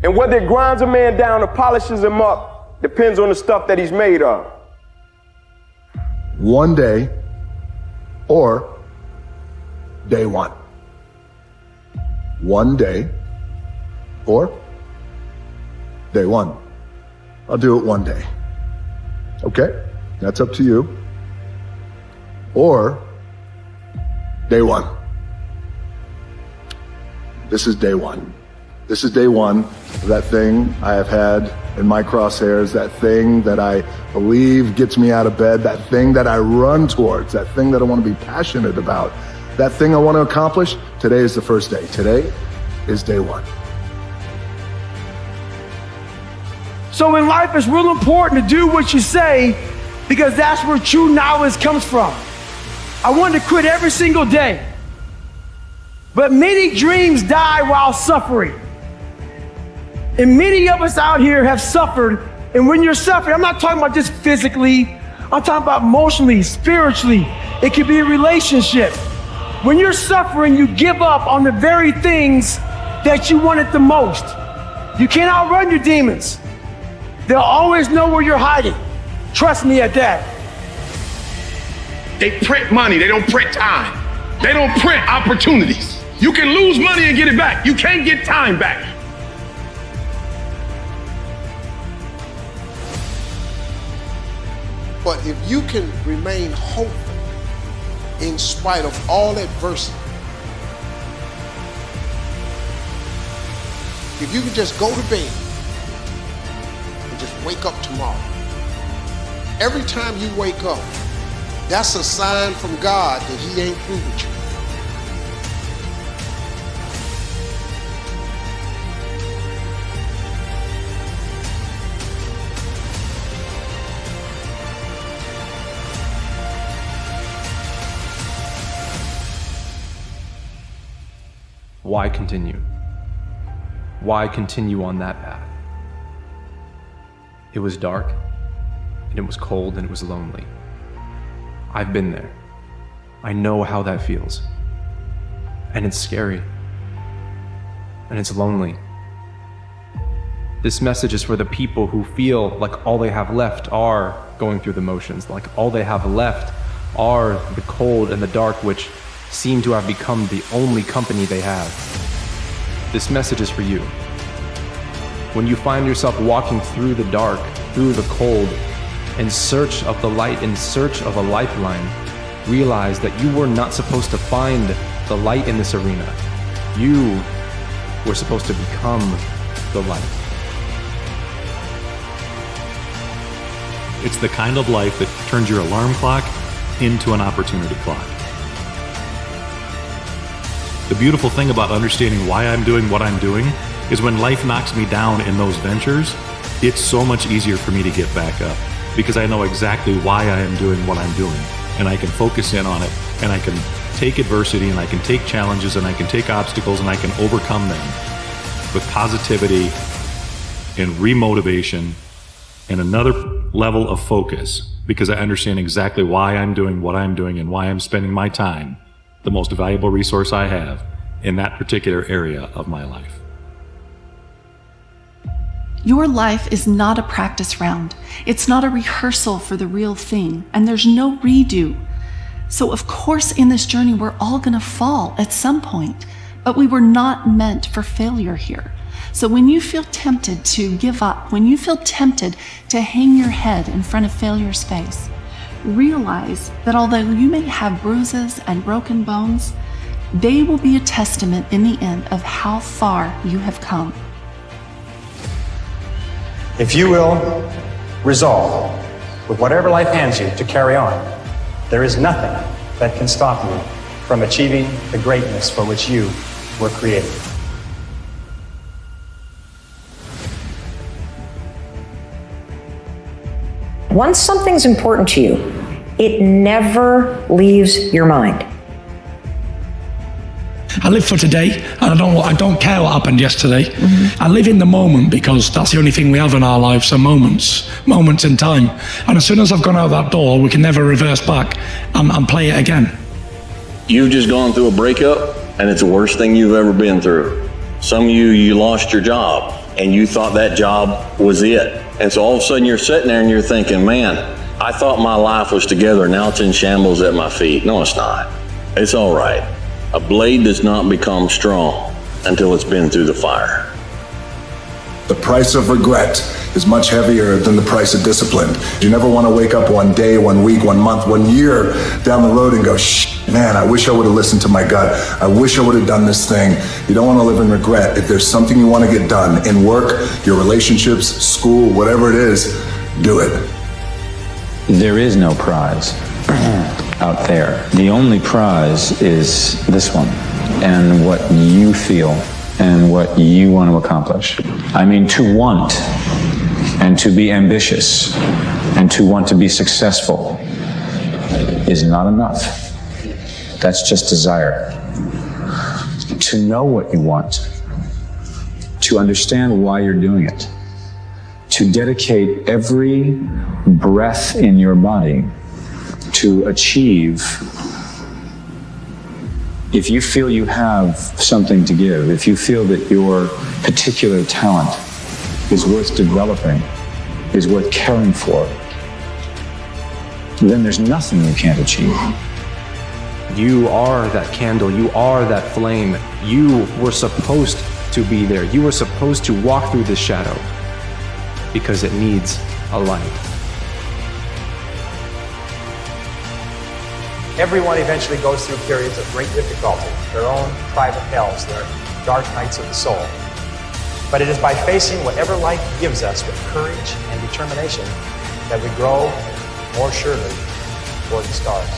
And whether it grinds a man down or polishes him up depends on the stuff that he's made of. One day or day one. One day or day one. I'll do it one day. Okay? That's up to you. Or day one. This is day one. This is day one of that thing I have had in my crosshairs, that thing that I believe gets me out of bed, that thing that I run towards, that thing that I want to be passionate about, that thing I want to accomplish. Today is the first day. Today is day one. So in life, it's real important to do what you say, because that's where true knowledge comes from. I wanted to quit every single day, but many dreams die while suffering. And many of us out here have suffered. And when you're suffering, I'm not talking about just physically, I'm talking about emotionally, spiritually. It could be a relationship. When you're suffering, you give up on the very things that you wanted the most. You can't outrun your demons. They'll always know where you're hiding. Trust me at that. They print money, they don't print time. They don't print opportunities. You can lose money and get it back. You can't get time back. But if you can remain hopeful in spite of all adversity, if you can just go to bed and just wake up tomorrow, every time you wake up, that's a sign from God that He ain't through with you. Why continue? Why continue on that path? It was dark, and it was cold, and it was lonely. I've been there. I know how that feels. And it's scary. And it's lonely. This message is for the people who feel like all they have left are going through the motions, like all they have left are the cold and the dark, which seem to have become the only company they have. This message is for you. When you find yourself walking through the dark, through the cold, in search of the light, in search of a lifeline, realize that you were not supposed to find the light in this arena. You were supposed to become the light. It's the kind of life that turns your alarm clock into an opportunity clock. The beautiful thing about understanding why I'm doing what I'm doing is when life knocks me down in those ventures, it's so much easier for me to get back up because I know exactly why I am doing what I'm doing, and I can focus in on it, and I can take adversity, and I can take challenges, and I can take obstacles, and I can overcome them with positivity and remotivation and another level of focus because I understand exactly why I'm doing what I'm doing and why I'm spending my time, the most valuable resource I have, in that particular area of my life. Your life is not a practice round. It's not a rehearsal for the real thing, and there's no redo. So of course in this journey we're all gonna fall at some point, but we were not meant for failure here. So when you feel tempted to give up, when you feel tempted to hang your head in front of failure's face, realize that although you may have bruises and broken bones, they will be a testament in the end of how far you have come. If you will resolve with whatever life hands you to carry on, there is nothing that can stop you from achieving the greatness for which you were created. Once something's important to you, it never leaves your mind. I live for today, and I don't care what happened yesterday. I live in the moment because that's the only thing we have in our lives are moments in time. And as soon as I've gone out that door, we can never reverse back and play it again. You've just gone through a breakup, and it's the worst thing you've ever been through. Some of you lost your job. and you thought that job was it. And so all of a sudden you're sitting there and you're thinking, man, I thought my life was together, now it's in shambles at my feet. No, it's not. It's all right. A blade does not become strong until it's been through the fire. The price of regret is much heavier than the price of discipline. You never want to wake up one day, 1 week, 1 month, 1 year down the road and go, man, I wish I would have listened to my gut. I wish I would have done this thing. You don't want to live in regret. If there's something you want to get done in work, your relationships, school, whatever it is, do it. There is no prize out there. The only prize is this one and what you feel and what you want to accomplish. I mean, to want and to be ambitious and to want to be successful is not enough. That's just desire. To know what you want, to understand why you're doing it, to dedicate every breath in your body to achieve. If you feel you have something to give, if you feel that your particular talent is worth developing, is worth caring for, then there's nothing you can't achieve. You are that candle. You are that flame. You were supposed to be there. You were supposed to walk through this shadow because it needs a light. Everyone eventually goes through periods of great difficulty, their own private hells, their dark nights of the soul. But it is by facing whatever life gives us with courage and determination that we grow more surely toward the stars.